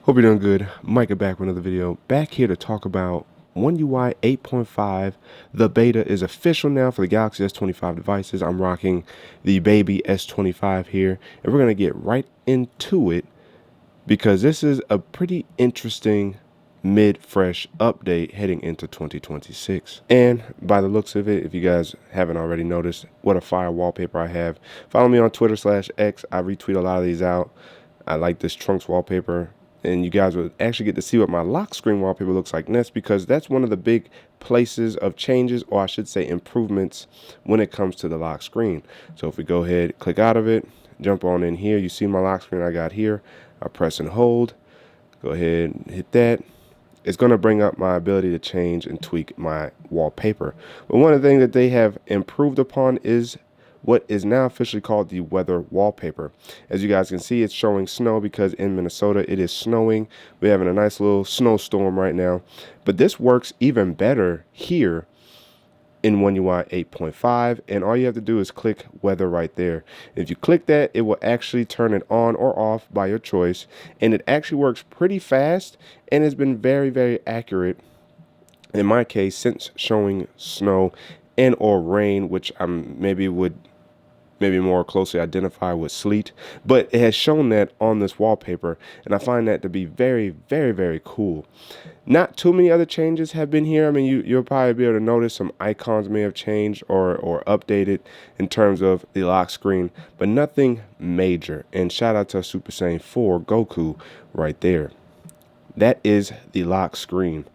Hope you're doing good. Micah back with another video. Back here to talk about One UI 8.5. The beta is official now for the Galaxy S25 devices. I'm rocking the baby S25 here, and we're going to get right into it because this is a pretty interesting mid-fresh update heading into 2026. And by the looks of it, if you guys haven't already noticed, what a fire wallpaper I have. Follow me on Twitter/X. I retweet a lot of these out. I like this Trunks wallpaper. And you guys will actually get to see what my lock screen wallpaper looks like next, because that's one of the big places of changes, or I should say improvements, when it comes to the lock screen. So if we go ahead, click out of it, jump on in here, you see my lock screen I got here. I press and hold, go ahead and hit that. It's going to bring up my ability to change and tweak my wallpaper. But one of the things that they have improved upon is what is now officially called the weather wallpaper. As you guys can see, it's showing snow because in Minnesota it is snowing. We're having a nice little snowstorm right now. But this works even better here in One UI 8.5, and all you have to do is click weather right there. If you click that, it will actually turn it on or off by your choice, and it actually works pretty fast and has been very, very accurate in my case, since showing snow and or rain, which I maybe would more closely identify with sleet, but it has shown that on this wallpaper, and I find that to be very, very, very cool. Not too many other changes have been here. I mean, you'll probably be able to notice some icons may have changed or updated in terms of the lock screen, but nothing major. And shout out to Super Saiyan 4 Goku right there. That is the lock screen.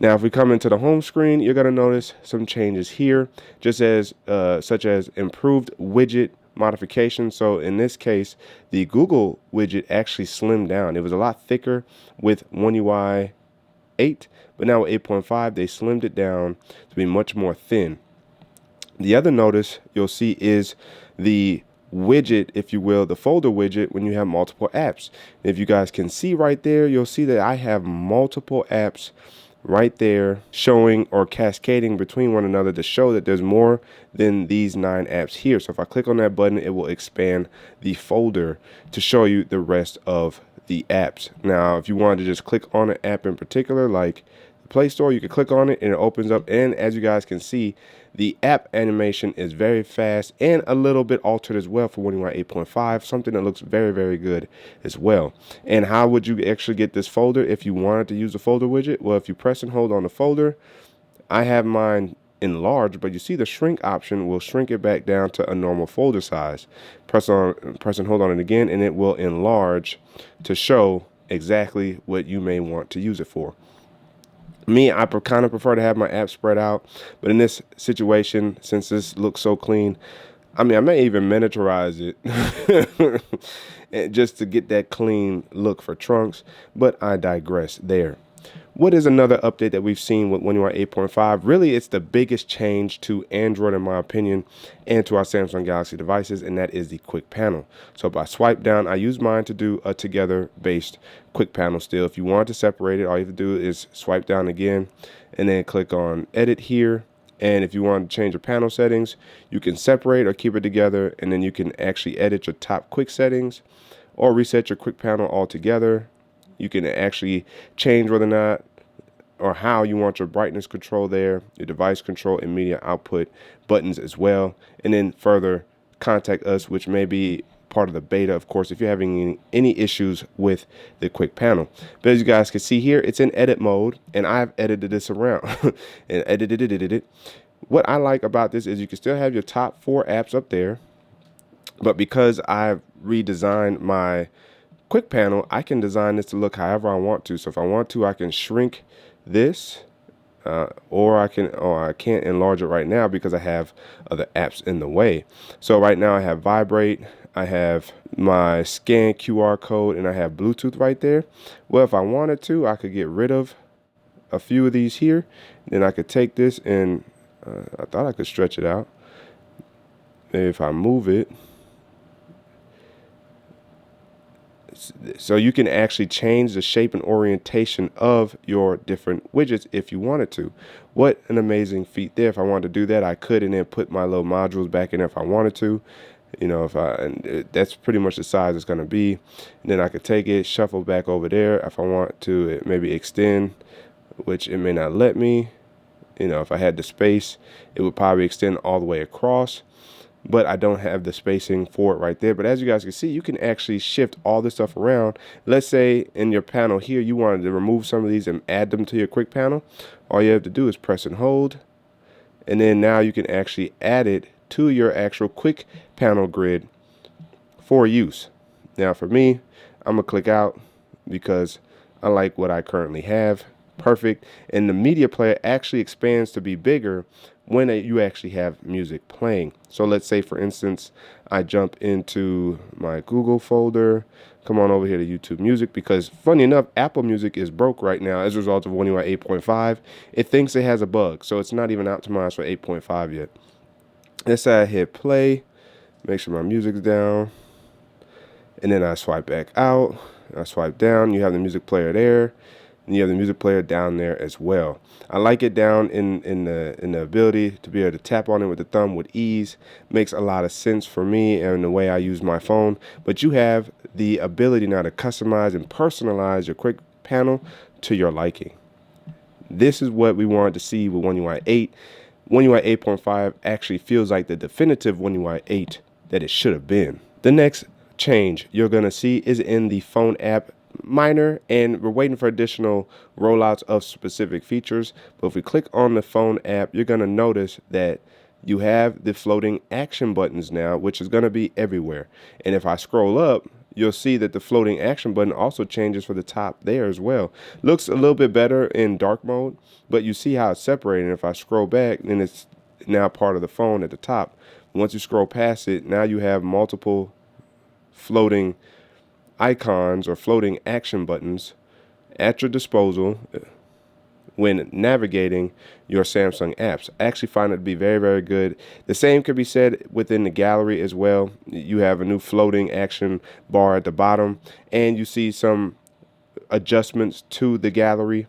Now, if we come into the home screen, you're going to notice some changes here, just as such as improved widget modification. So in this case, the Google widget actually slimmed down. It was a lot thicker with One UI 8, but now with 8.5, they slimmed it down to be much more thin. The other notice you'll see is the widget, if you will, the folder widget when you have multiple apps. If you guys can see right there, you'll see that I have multiple apps right there showing or cascading between one another to show that there's more than these 9 apps here. So if I click on that button, it will expand the folder to show you the rest of the apps. Now, if you wanted to just click on an app in particular, like the Play Store, you can click on it and it opens up. And as you guys can see, the app animation is very fast and a little bit altered as well for One UI 8.5, something that looks very, very good as well. And how would you actually get this folder if you wanted to use the folder widget? Well, if you press and hold on the folder, I have mine enlarged, but you see the shrink option will shrink it back down to a normal folder size. Press and hold on it again, and it will enlarge to show exactly what you may want to use it for. Me, I kind of prefer to have my app spread out, but in this situation, since this looks so clean, I mean, I may even miniaturize it just to get that clean look for Trunks, but I digress there. What is another update that we've seen with One UI 8.5? Really, it's the biggest change to Android, in my opinion, and to our Samsung Galaxy devices, and that is the quick panel. So if I swipe down, I use mine to do a together-based quick panel still. If you want to separate it, all you have to do is swipe down again and then click on Edit here. And if you want to change your panel settings, you can separate or keep it together, and then you can actually edit your top quick settings or reset your quick panel altogether. You can actually change whether or not or how you want your brightness control there, your device control and media output buttons as well. And then further, contact us, which may be part of the beta, of course, if you're having any issues with the quick panel. But as you guys can see here, it's in edit mode, and I've edited this around and edited it. What I like about this is you can still have your top 4 apps up there, but because I've redesigned my quick panel, I can design this to look however I want to. So if I want to, I can shrink this, or I can't enlarge it right now because I have other apps in the way. So right now I have Vibrate, I have my scan QR code, and I have Bluetooth right there. Well, if I wanted to, I could get rid of a few of these here. Then I could take this and I thought I could stretch it out. Maybe if I move it. So you can actually change the shape and orientation of your different widgets if you wanted to. What an amazing feat there. If I wanted to do that, I could, and then put my little modules back in there if I wanted to. You know, that's pretty much the size it's going to be. And then I could take it, shuffle back over there if I want to maybe extend, which it may not let me. You know, if I had the space, it would probably extend all the way across, but I don't have the spacing for it right there. But as you guys can see, you can actually shift all this stuff around. Let's say in your panel here, you wanted to remove some of these and add them to your quick panel. All you have to do is press and hold. And then now you can actually add it to your actual quick panel grid for use. Now for me, I'm gonna click out because I like what I currently have. Perfect. And the media player actually expands to be bigger when you actually have music playing. So let's say, for instance, I jump into my Google folder, come on over here to YouTube Music, because funny enough, Apple Music is broke right now as a result of One UI 8.5. It thinks it has a bug, so it's not even optimized for 8.5 yet. Let's say I hit play, make sure my music's down, and then I swipe back out. I swipe down, you have the music player there, and you have the music player down there as well. I like it down in the ability to be able to tap on it with the thumb with ease. Makes a lot of sense for me and the way I use my phone. But you have the ability now to customize and personalize your quick panel to your liking. This is what we wanted to see with One UI 8. One UI 8.5 actually feels like the definitive One UI 8 that it should have been. The next change you're going to see is in the phone app minor, and we're waiting for additional rollouts of specific features. But if we click on the phone app, you're going to notice that you have the floating action buttons now, which is going to be everywhere. And if I scroll up, you'll see that the floating action button also changes for the top there as well. Looks a little bit better in dark mode, but you see how it's separated. If I scroll back, then it's now part of the phone at the top. Once you scroll past it, now you have multiple floating icons or floating action buttons at your disposal when navigating your Samsung apps. I actually find it to be very, very good. The same could be said within the gallery as well. You have a new floating action bar at the bottom, and you see some adjustments to the gallery,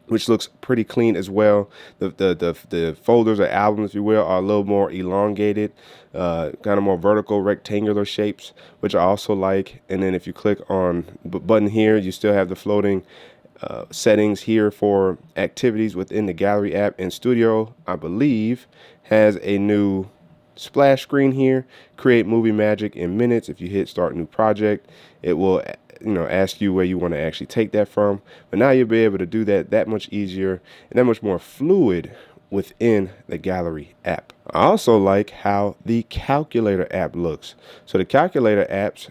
which looks pretty clean as well. The folders or albums, if you will, are a little more elongated, kind of more vertical, rectangular shapes, which I also like. And then if you click on the button here, you still have the floating settings here for activities within the gallery app. And Studio, I believe, has a new splash screen here. Create movie magic in minutes. If you hit start new project, it will ask you where you want to actually take that from. But now you'll be able to do that much easier and that much more fluid within the gallery app. I also like how the calculator app looks. So the calculator apps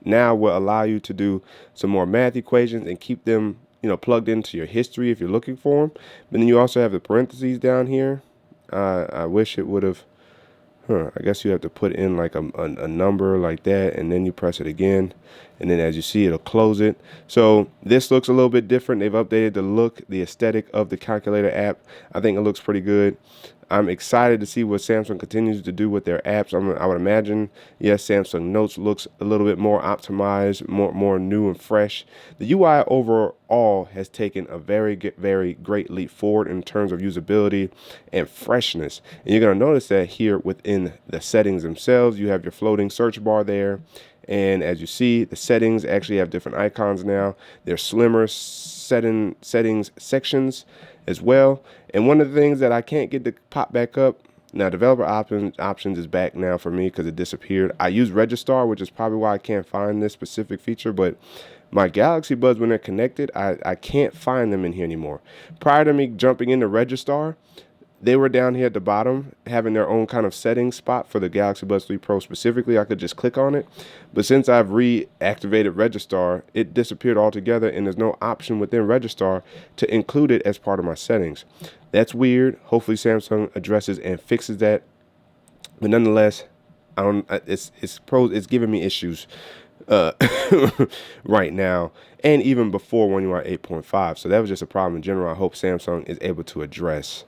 now will allow you to do some more math equations and keep them plugged into your history if you're looking for them. But then you also have the parentheses down here. I wish it would have I guess you have to put in like a number like that, and then you press it again, and then as you see, it'll close it. So this looks a little bit different. They've updated the look, the aesthetic of the calculator app. I think it looks pretty good. I'm excited to see what Samsung continues to do with their apps. I would imagine, yes, Samsung Notes looks a little bit more optimized, more new and fresh. The UI overall has taken a very great leap forward in terms of usability and freshness. And you're going to notice that here within the settings themselves, you have your floating search bar there. And as you see, the settings actually have different icons now. They're slimmer settings sections as well. And one of the things that I can't get to pop back up, now developer options is back now for me because it disappeared. I use Registar, which is probably why I can't find this specific feature, but my Galaxy Buds, when they're connected, I can't find them in here anymore. Prior to me jumping into Registar, they were down here at the bottom having their own kind of setting spot for the Galaxy Buds 3 Pro specifically. I could just click on it. But since I've reactivated Registar, it disappeared altogether, and there's no option within Registar to include it as part of my settings. That's weird. Hopefully Samsung addresses and fixes that. But nonetheless, it's giving me issues right now, and even before One UI 8.5. So that was just a problem in general. I hope Samsung is able to address.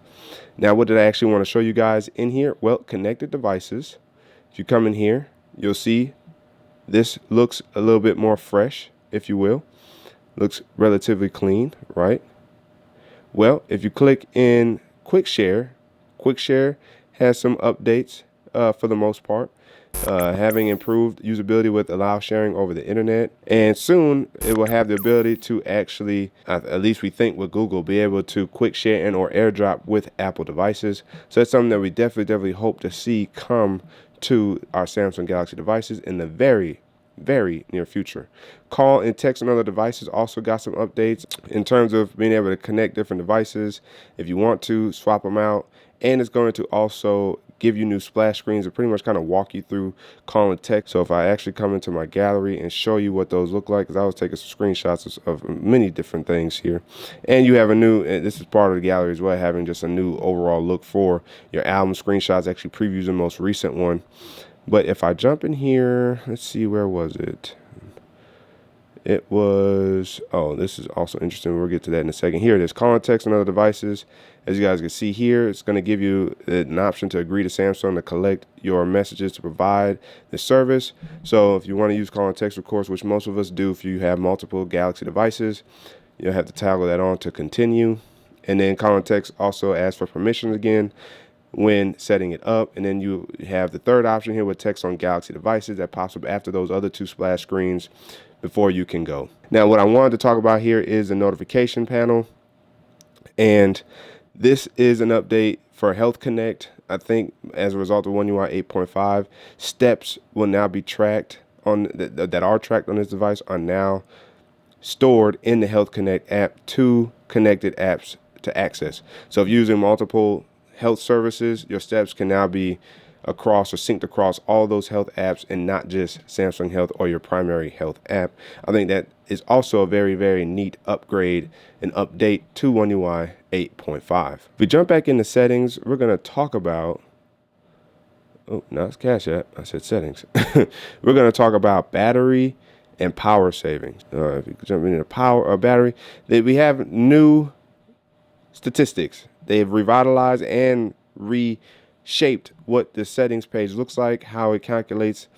Now, what did I actually want to show you guys in here? Well, connected devices. If you come in here, you'll see this looks a little bit more fresh, if you will. Looks relatively clean, right? Well, if you click in Quick Share has some updates for the most part. having improved usability with allow sharing over the internet, and soon it will have the ability to actually, at least we think with Google, be able to quick share and or airdrop with Apple devices. So that's something that we definitely hope to see come to our Samsung Galaxy devices in the very near future. Call and text on other devices also got some updates in terms of being able to connect different devices if you want to swap them out, and it's going to also give you new splash screens and pretty much kind of walk you through call and text. So if I actually come into my gallery and show you what those look like, because I was taking some screenshots of many different things here, and you have a new, and this is part of the gallery as well, having just a new overall look for your album screenshots, actually previews the most recent one. But if I jump in here, let's see, where was it? It was, oh, this is also interesting. We'll get to that in a second. Here it is, call and text on other devices. As you guys can see here, it's going to give you an option to agree to Samsung to collect your messages to provide the service. So if you want to use call and text, of course, which most of us do if you have multiple Galaxy devices, you'll have to toggle that on to continue. And then call and text also asks for permissions again when setting it up. And then you have the third option here with text on Galaxy devices that pops up after those other two splash screens before you can go. Now, what I wanted to talk about here is the notification panel. And this is an update for Health Connect. I think as a result of One UI 8.5, steps will now be tracked on that are tracked on this device are now stored in the Health Connect app to connected apps to access. So if you're using multiple health services, your steps can now be across or synced across all those health apps and not just Samsung Health or your primary health app. I think that is also a very neat upgrade and update to One UI 8.5. If we jump back into settings, we're going to talk about, oh, no, it's Cash App. I said settings. We're going to talk about battery and power savings. If you jump into power or battery, we have new statistics. They've revitalized and reshaped what the settings page looks like, how it calculates,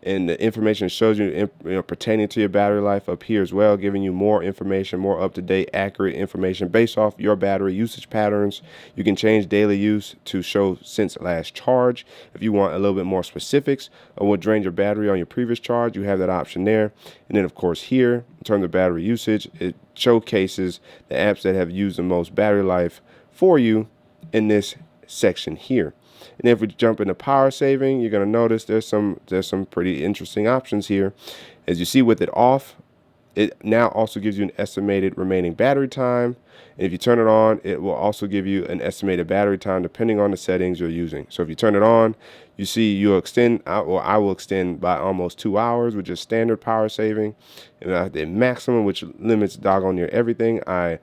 and the information shows you, pertaining to your battery life up here as well, giving you more information, more up-to-date, accurate information based off your battery usage patterns. You can change daily use to show since last charge. If you want a little bit more specifics on what drained your battery on your previous charge, you have that option there. And then, of course, here, in terms of battery usage, it showcases the apps that have used the most battery life for you in this section here. And if we jump into power saving, you're going to notice there's some pretty interesting options here. As you see with it off, it now also gives you an estimated remaining battery time. And if you turn it on, it will also give you an estimated battery time depending on the settings you're using. So if you turn it on, you see you'll extend, or I will extend by almost 2 hours, which is standard power saving. And at the maximum, which limits doggone near everything, I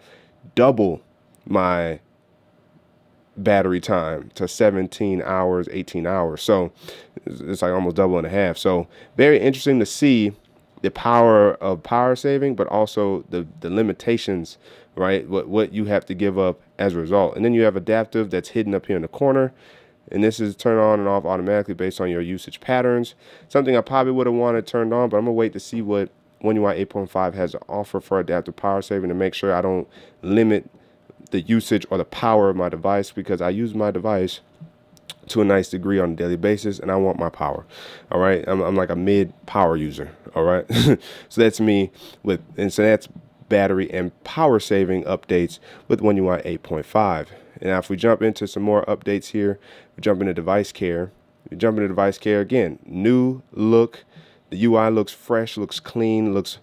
double my battery time to 17 hours, 18 hours. So it's like almost double and a half. So very interesting to see the power of power saving, but also the limitations, right? What you have to give up as a result. And then you have adaptive that's hidden up here in the corner. And this is turn on and off automatically based on your usage patterns. Something I probably would have wanted turned on, but I'm gonna wait to see what One UI 8.5 has to offer for adaptive power saving to make sure I don't limit the usage or the power of my device, because I use my device to a nice degree on a daily basis and I want my power. All right. I'm like a mid power user. All right. So that's me and so that's battery and power saving updates with One UI 8.5. And now if we jump into some more updates here, we jump into device care. We jump into device care again, new look. The UI looks fresh, looks clean, looks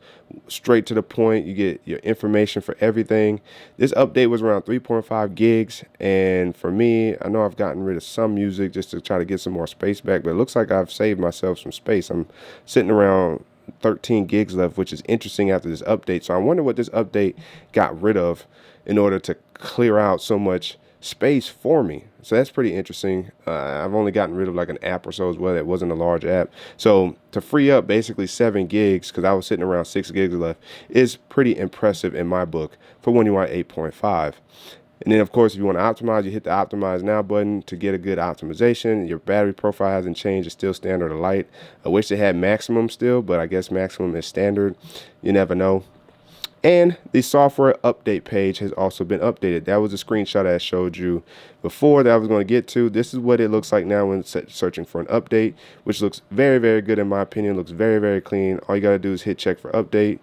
straight to the point. You get your information for everything. This update was around 3.5 gigs. And for me, I know I've gotten rid of some music just to try to get some more space back, but it looks like I've saved myself some space. I'm sitting around 13 gigs left, which is interesting after this update. So I wonder what this update got rid of in order to clear out so much space for me. So that's pretty interesting. I've only gotten rid of like an app or so as well. It wasn't a large app. So to free up basically 7 gigs, because I was sitting around 6 gigs left, is pretty impressive in my book for One UI 8.5. And then, of course, if you want to optimize, you hit the Optimize Now button to get a good optimization. Your battery profile hasn't changed. It's still standard or light. I wish they had maximum still, but I guess maximum is standard. You never know. And the software update page has also been updated. That was a screenshot I showed you before that I was going to get to. This is what it looks like now when searching for an update, which looks very, very good in my opinion. It looks very, very clean. All you got to do is hit check for update.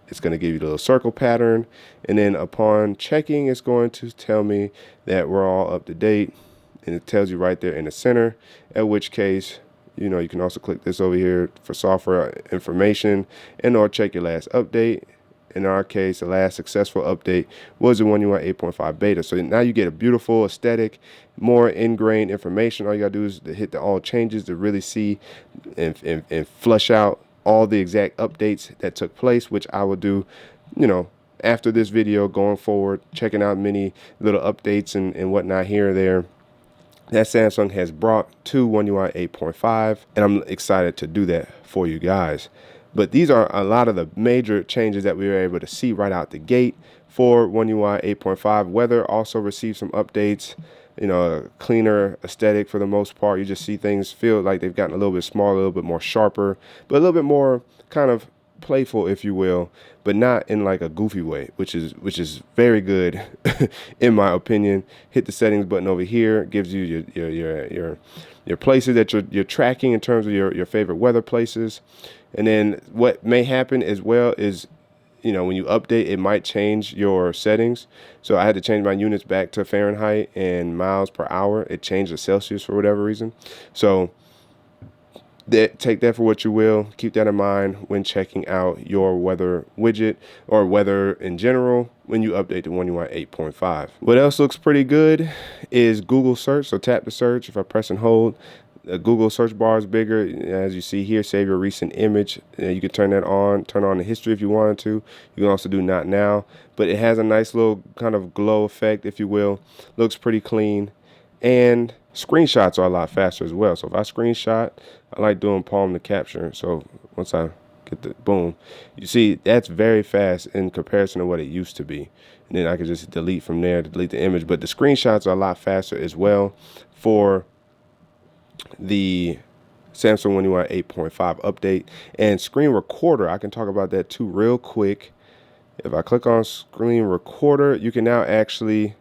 It's going to give you the little circle pattern. And then upon checking, it's going to tell me that we're all up to date. And it tells you right there in the center, at which case, you know, you can also click this over here for software information and or check your last update. In our case, the last successful update was the One UI 8.5 beta. So now you get a beautiful aesthetic, more ingrained information. All you gotta do is to hit the all changes to really see and flush out all the exact updates that took place, which I will do, you know, after this video going forward, checking out many little updates and whatnot here or there that Samsung has brought to One UI 8.5, and I'm excited to do that for you guys. But these are a lot of the major changes that we were able to see right out the gate for One UI 8.5. Weather also received some updates, you know, a cleaner aesthetic for the most part. You just see things feel like they've gotten a little bit smaller, a little bit more sharper, but a little bit more kind of playful, if you will, but not in like a goofy way, which is very good in my opinion. Hit the settings button over here. It gives you your places that you're tracking in terms of your favorite weather places. And then what may happen as well is, you know, when you update, it might change your settings. So I had to change my units back to Fahrenheit and miles per hour. It changed to Celsius for whatever reason. So take that for what you will. Keep that in mind when checking out your weather widget or weather in general when you update to One UI 8.5. What else looks pretty good is Google search. So tap the search. If I press and hold, the Google search bar is bigger. As you see here, save your recent image. You can turn that on, turn on the history if you wanted to. You can also do not now, but it has a nice little kind of glow effect, if you will. Looks pretty clean. And screenshots are a lot faster as well. So if I screenshot, I like doing palm to capture. So once I get the boom, you see that's very fast in comparison to what it used to be. And then I can just delete from there to delete the image. But the screenshots are a lot faster as well for the Samsung One UI 8.5 update. And screen recorder, I can talk about that too real quick. If I click on screen recorder, you can now actually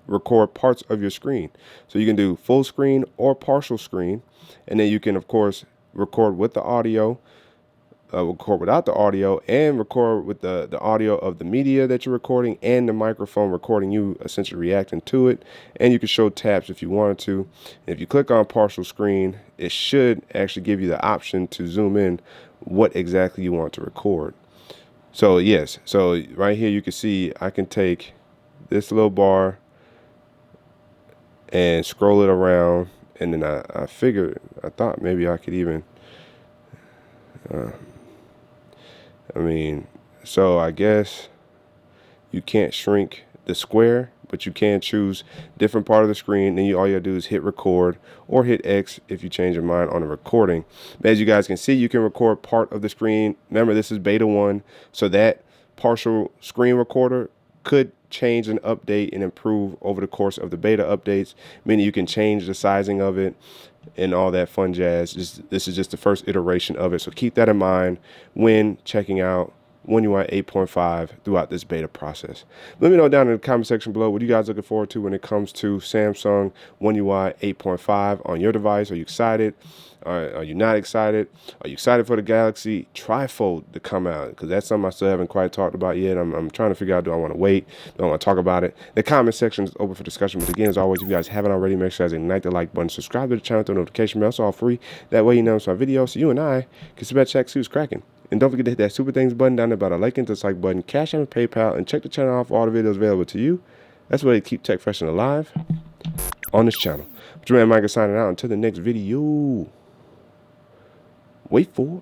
record parts of your screen. So you can do full screen or partial screen, and then you can of course record with the audio, record without the audio, and record with the audio of the media that you're recording and the microphone recording you essentially reacting to it. And you can show tabs if you wanted to. If you click on partial screen, it should actually give you the option to zoom in what exactly you want to record. So yes, so right here you can see I can take this little bar and scroll it around, and then I figured, I thought maybe I could even, so I guess you can't shrink the square, but you can choose different part of the screen. Then all you gotta do is hit record or hit X if you change your mind on the recording. As you guys can see, you can record part of the screen. Remember, this is beta 1, so that partial screen recorder could change and update and improve over the course of the beta updates, meaning you can change the sizing of it and all that fun jazz. This is just the first iteration of it, so keep that in mind when checking out One UI 8.5 throughout this beta process. Let me know down in the comment section below what you guys looking forward to when it comes to Samsung One UI 8.5 on your device. Are you excited? Are you not excited? Are you excited for the Galaxy Trifold to come out? Because that's something I still haven't quite talked about yet. I'm trying to figure out, do I want to wait? Do I want to talk about it? The comment section is open for discussion. But again, as always, if you guys haven't already, make sure you guys ignite the like button, subscribe to the channel, turn notification bell. It's all free. That way you know it's my video, so you and I can sit back, check, see what's cracking. And don't forget to hit that super things button down there by the like and dislike button, Cash App and PayPal, and check the channel out for all the videos available to you. That's the way to keep tech fresh and alive on this channel. But your man Micah signing out until the next video. Wait for